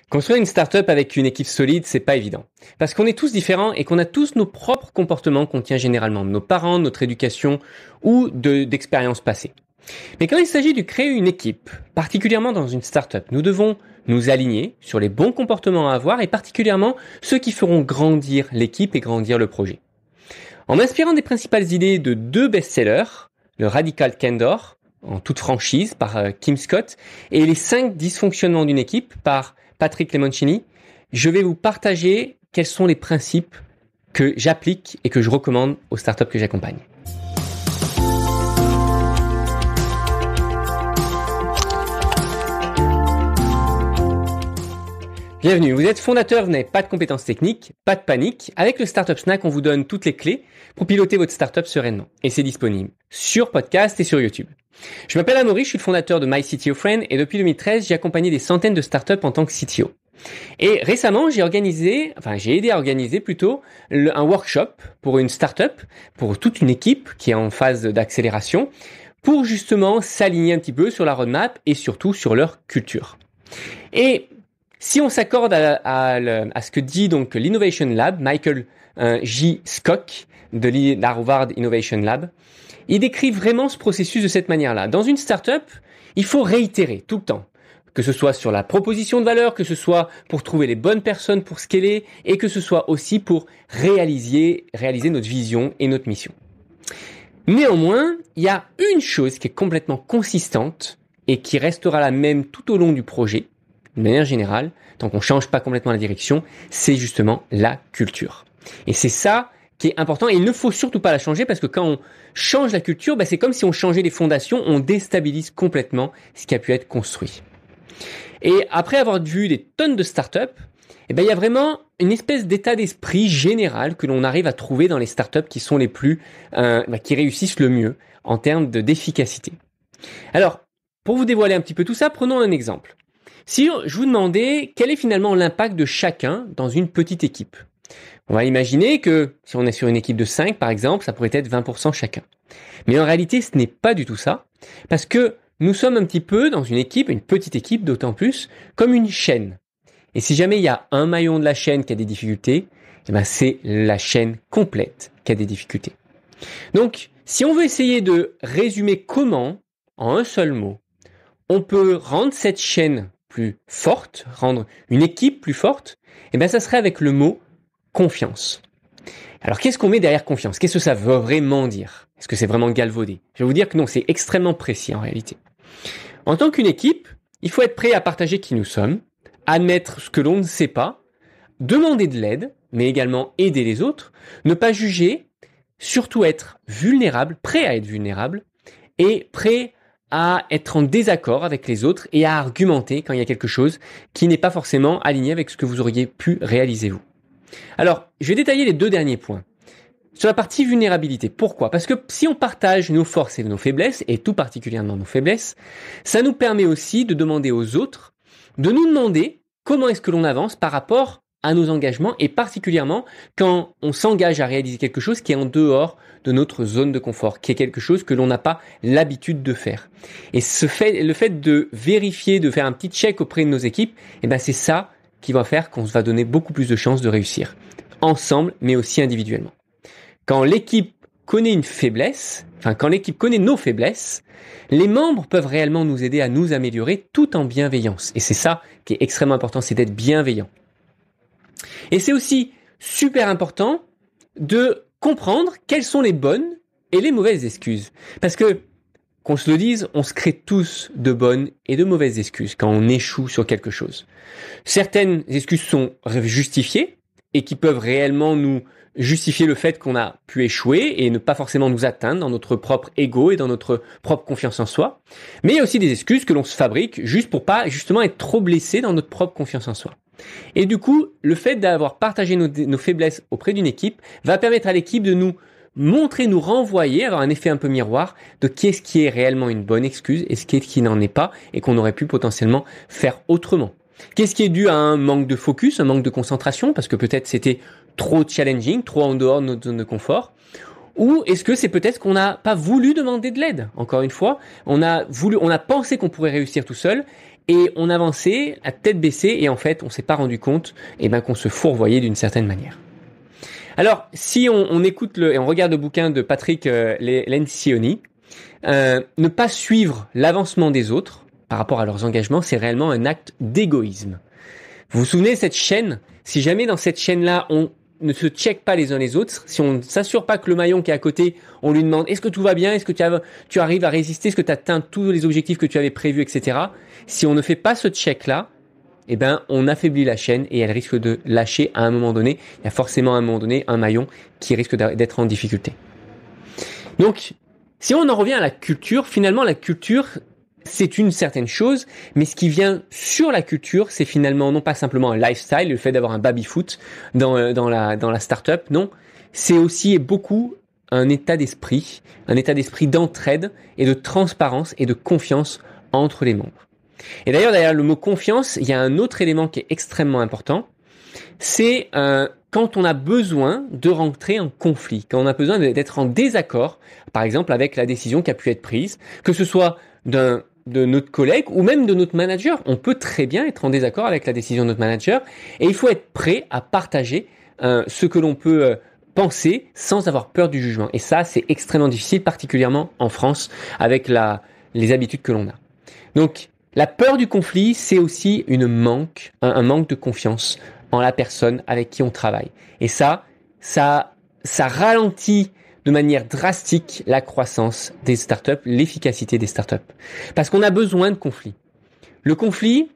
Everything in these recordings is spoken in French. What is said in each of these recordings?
Construire une startup avec une équipe solide, c'est pas évident. Parce qu'on est tous différents et qu'on a tous nos propres comportements qu'on tient généralement de nos parents, de notre éducation ou d'expériences passées. Mais quand il s'agit de créer une équipe, particulièrement dans une startup, nous devons nous aligner sur les bons comportements à avoir et particulièrement ceux qui feront grandir l'équipe et grandir le projet. En m'inspirant des principales idées de 2 best-sellers, le Radical Candor, en toute franchise, par Kim Scott, et les 5 dysfonctionnements d'une équipe, par Patrick Lemoncini, je vais vous partager quels sont les principes que j'applique et que je recommande aux startups que j'accompagne. Bienvenue, vous êtes fondateur, vous n'avez pas de compétences techniques, pas de panique. Avec le Startup Snack, on vous donne toutes les clés pour piloter votre startup sereinement. Et c'est disponible sur podcast et sur YouTube. Je m'appelle Amaury, je suis le fondateur de MyCTO Friend et depuis 2013, j'ai accompagné des centaines de startups en tant que CTO. Et récemment, j'ai aidé à organiser plutôt un workshop pour une startup, pour toute une équipe qui est en phase d'accélération, pour justement s'aligner un petit peu sur la roadmap et surtout sur leur culture. Et si on s'accorde à ce que dit donc l'Innovation Lab, Michael J. Scott de l'Harvard Innovation Lab, il décrit vraiment ce processus de cette manière-là. Dans une startup, il faut réitérer tout le temps, que ce soit sur la proposition de valeur, que ce soit pour trouver les bonnes personnes pour scaler et que ce soit aussi pour réaliser notre vision et notre mission. Néanmoins, il y a une chose qui est complètement consistante et qui restera la même tout au long du projet, de manière générale, tant qu'on change pas complètement la direction, c'est justement la culture. Et c'est ça qui est important et il ne faut surtout pas la changer parce que quand on change la culture, c'est comme si on changeait les fondations, on déstabilise complètement ce qui a pu être construit. Et après avoir vu des tonnes de startups, il y a vraiment une espèce d'état d'esprit général que l'on arrive à trouver dans les startups qui sont les plus, qui réussissent le mieux en termes d'efficacité. Alors, pour vous dévoiler un petit peu tout ça, prenons un exemple. Si je vous demandais quel est finalement l'impact de chacun dans une petite équipe, on va imaginer que si on est sur une équipe de 5 par exemple, ça pourrait être 20% chacun. Mais en réalité, ce n'est pas du tout ça, parce que nous sommes un petit peu dans une équipe, une petite équipe d'autant plus, comme une chaîne. Et si jamais il y a un maillon de la chaîne qui a des difficultés, c'est la chaîne complète qui a des difficultés. Donc, si on veut essayer de résumer comment, en un seul mot, on peut rendre cette chaîne plus forte, rendre une équipe plus forte, ça serait avec le mot confiance. Alors, qu'est-ce qu'on met derrière confiance? Qu'est-ce que ça veut vraiment dire? Est-ce que c'est vraiment galvaudé? Je vais vous dire que non, c'est extrêmement précis en réalité. En tant qu'une équipe, il faut être prêt à partager qui nous sommes, admettre ce que l'on ne sait pas, demander de l'aide, mais également aider les autres, ne pas juger, surtout être vulnérable, prêt à être vulnérable, et prêt à être en désaccord avec les autres et à argumenter quand il y a quelque chose qui n'est pas forcément aligné avec ce que vous auriez pu réaliser vous. Alors, je vais détailler les 2 derniers points. Sur la partie vulnérabilité, pourquoi? Parce que si on partage nos forces et nos faiblesses, et tout particulièrement nos faiblesses, ça nous permet aussi de demander aux autres, de nous demander comment est-ce que l'on avance par rapport à nos engagements et particulièrement quand on s'engage à réaliser quelque chose qui est en dehors de notre zone de confort, qui est quelque chose que l'on n'a pas l'habitude de faire. Et le fait de vérifier, de faire un petit check auprès de nos équipes, c'est ça qui va faire qu'on va donner beaucoup plus de chances de réussir. Ensemble, mais aussi individuellement. Quand l'équipe connaît une faiblesse, quand l'équipe connaît nos faiblesses, les membres peuvent réellement nous aider à nous améliorer tout en bienveillance. Et c'est ça qui est extrêmement important, c'est d'être bienveillant. Et c'est aussi super important de comprendre quelles sont les bonnes et les mauvaises excuses. Parce que, qu'on se le dise, on se crée tous de bonnes et de mauvaises excuses quand on échoue sur quelque chose. Certaines excuses sont justifiées et qui peuvent réellement nous justifier le fait qu'on a pu échouer et ne pas forcément nous atteindre dans notre propre ego et dans notre propre confiance en soi. Mais il y a aussi des excuses que l'on se fabrique juste pour pas justement être trop blessé dans notre propre confiance en soi. Et du coup, le fait d'avoir partagé nos faiblesses auprès d'une équipe va permettre à l'équipe de nous montrer, nous renvoyer, avoir un effet un peu miroir de qu'est-ce qui est réellement une bonne excuse et ce qui n'en est pas et qu'on aurait pu potentiellement faire autrement. Qu'est-ce qui est dû à un manque de focus, un manque de concentration, parce que peut-être c'était trop challenging, trop en dehors de notre zone de confort, ou est-ce que c'est peut-être qu'on n'a pas voulu demander de l'aide? Encore une fois, on a pensé qu'on pourrait réussir tout seul Et on avançait à tête baissée et en fait, on s'est pas rendu compte qu'on se fourvoyait d'une certaine manière. Alors, si on écoute et on regarde le bouquin de Patrick Lencioni, ne pas suivre l'avancement des autres par rapport à leurs engagements, c'est réellement un acte d'égoïsme. Vous vous souvenez de cette chaîne? Si jamais dans cette chaîne-là, on ne se check pas les uns les autres, si on ne s'assure pas que le maillon qui est à côté, on lui demande est-ce que tout va bien, est-ce que tu arrives à résister, est-ce que tu as atteint tous les objectifs que tu avais prévus, etc. Si on ne fait pas ce check-là, on affaiblit la chaîne et elle risque de lâcher à un moment donné. Il y a forcément à un moment donné un maillon qui risque d'être en difficulté. Donc, si on en revient à la culture, finalement la culture, c'est une certaine chose, mais ce qui vient sur la culture, c'est finalement non pas simplement un lifestyle, le fait d'avoir un baby-foot dans la startup, non. C'est aussi beaucoup un état d'esprit d'entraide et de transparence et de confiance entre les membres. Et d'ailleurs, derrière le mot confiance, il y a un autre élément qui est extrêmement important, c'est quand on a besoin de rentrer en conflit, quand on a besoin d'être en désaccord, par exemple avec la décision qui a pu être prise, que ce soit de notre collègue ou même de notre manager. On peut très bien être en désaccord avec la décision de notre manager et il faut être prêt à partager ce que l'on peut penser sans avoir peur du jugement. Et ça, c'est extrêmement difficile, particulièrement en France, avec les habitudes que l'on a. Donc, la peur du conflit, c'est aussi un manque de confiance en la personne avec qui on travaille. Et ça ralentit de manière drastique la croissance des startups, l'efficacité des startups. Parce qu'on a besoin de conflit. Le conflit,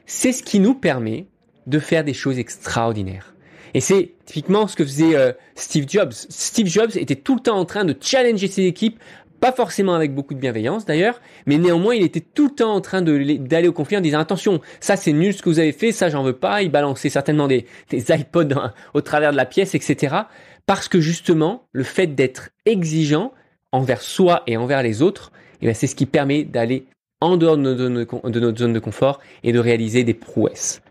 c'est ce qui nous permet de faire des choses extraordinaires. Et c'est typiquement ce que faisait Steve Jobs. Steve Jobs était tout le temps en train de challenger ses équipes, pas forcément avec beaucoup de bienveillance d'ailleurs, mais néanmoins il était tout le temps en train d'aller au conflit en disant attention, ça c'est nul ce que vous avez fait, ça j'en veux pas. Il balançait certainement des iPods au travers de la pièce, etc. Parce que justement, le fait d'être exigeant envers soi et envers les autres, c'est ce qui permet d'aller en dehors de notre zone de confort et de réaliser des prouesses.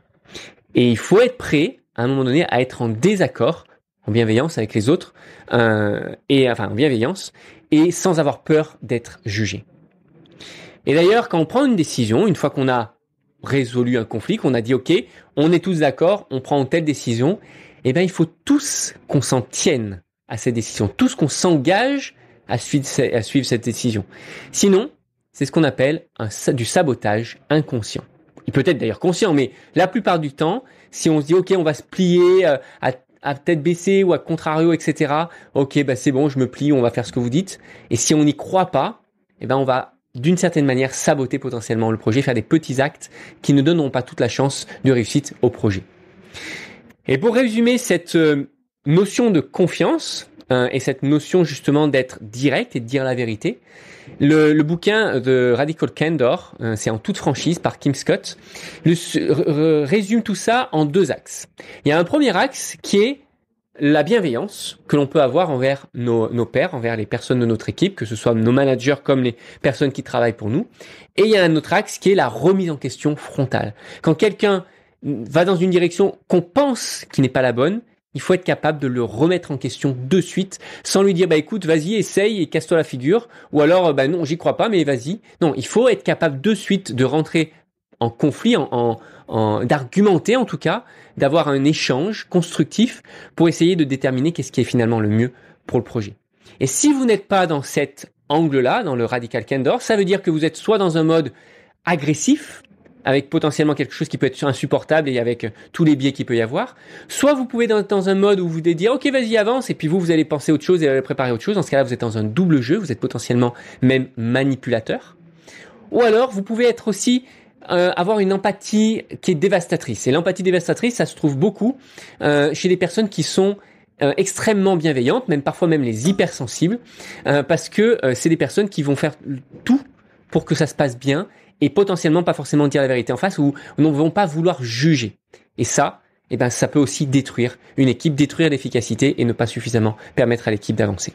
Et il faut être prêt, à un moment donné, à être en désaccord, en bienveillance avec les autres, en bienveillance, et sans avoir peur d'être jugé. Et d'ailleurs, quand on prend une décision, une fois qu'on a résolu un conflit, qu'on a dit ok, on est tous d'accord, on prend telle décision, il faut tous qu'on s'en tienne à cette décision, tous qu'on s'engage à suivre cette décision. Sinon, c'est ce qu'on appelle du sabotage inconscient. Il peut être d'ailleurs conscient, mais la plupart du temps, si on se dit ok, on va se plier à tête baissée ou à contrario, etc. Ok, c'est bon, je me plie, on va faire ce que vous dites. Et si on n'y croit pas, on va d'une certaine manière saboter potentiellement le projet, faire des petits actes qui ne donneront pas toute la chance de réussite au projet. Et pour résumer cette notion de confiance et cette notion justement d'être direct et de dire la vérité, le bouquin de Radical Candor, c'est en toute franchise par Kim Scott, résume tout ça en 2 axes. Il y a un premier axe qui est la bienveillance que l'on peut avoir envers nos pairs, envers les personnes de notre équipe, que ce soit nos managers comme les personnes qui travaillent pour nous. Et il y a un autre axe qui est la remise en question frontale. Quand quelqu'un va dans une direction qu'on pense qui n'est pas la bonne, il faut être capable de le remettre en question de suite, sans lui dire écoute, vas-y, essaye et casse-toi la figure, ou alors non, j'y crois pas, mais vas-y. Non, il faut être capable de suite de rentrer en conflit, d'argumenter en tout cas, d'avoir un échange constructif pour essayer de déterminer qu'est-ce qui est finalement le mieux pour le projet. Et si vous n'êtes pas dans cet angle-là, dans le Radical Candor, ça veut dire que vous êtes soit dans un mode agressif, avec potentiellement quelque chose qui peut être insupportable et avec tous les biais qu'il peut y avoir. Soit vous pouvez être dans un mode où vous allez dire « Ok, vas-y, avance » et puis vous allez penser autre chose et allez préparer autre chose. Dans ce cas-là, vous êtes dans un double jeu, vous êtes potentiellement même manipulateur. Ou alors, vous pouvez être aussi avoir une empathie qui est dévastatrice. Et l'empathie dévastatrice, ça se trouve beaucoup chez des personnes qui sont extrêmement bienveillantes, même parfois même les hypersensibles, parce que c'est des personnes qui vont faire tout pour que ça se passe bien et potentiellement pas forcément dire la vérité en face ou ne vont pas vouloir juger. Et ça, ça peut aussi détruire une équipe, détruire l'efficacité et ne pas suffisamment permettre à l'équipe d'avancer.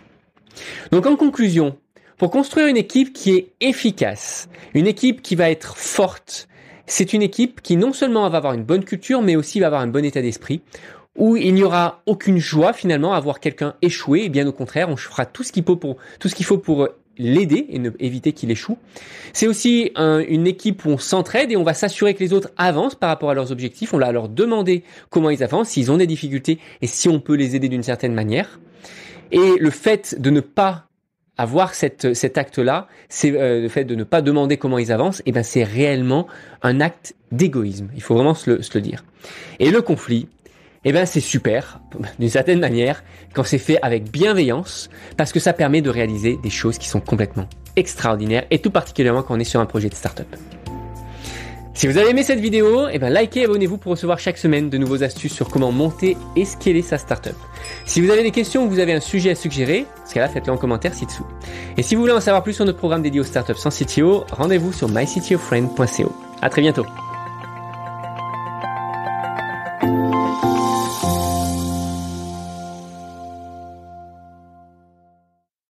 Donc en conclusion, pour construire une équipe qui est efficace, une équipe qui va être forte, c'est une équipe qui non seulement va avoir une bonne culture, mais aussi va avoir un bon état d'esprit, où il n'y aura aucune joie finalement à voir quelqu'un échouer, et bien au contraire, on fera tout ce qu'il faut pour l'aider et éviter qu'il échoue. C'est aussi une équipe où on s'entraide et on va s'assurer que les autres avancent par rapport à leurs objectifs. On va leur demander comment ils avancent, s'ils ont des difficultés et si on peut les aider d'une certaine manière. Et le fait de ne pas avoir cet acte-là, c'est le fait de ne pas demander comment ils avancent, c'est réellement un acte d'égoïsme. Il faut vraiment se le dire. Et le conflit, c'est super, d'une certaine manière, quand c'est fait avec bienveillance, parce que ça permet de réaliser des choses qui sont complètement extraordinaires, et tout particulièrement quand on est sur un projet de start-up. Si vous avez aimé cette vidéo, likez et abonnez-vous pour recevoir chaque semaine de nouveaux astuces sur comment monter et scaler sa startup. Si vous avez des questions ou vous avez un sujet à suggérer, dans ce cas-là, faites-le en commentaire ci-dessous. Et si vous voulez en savoir plus sur notre programme dédié aux startups sans CTO, rendez-vous sur myctofriend.co. À très bientôt.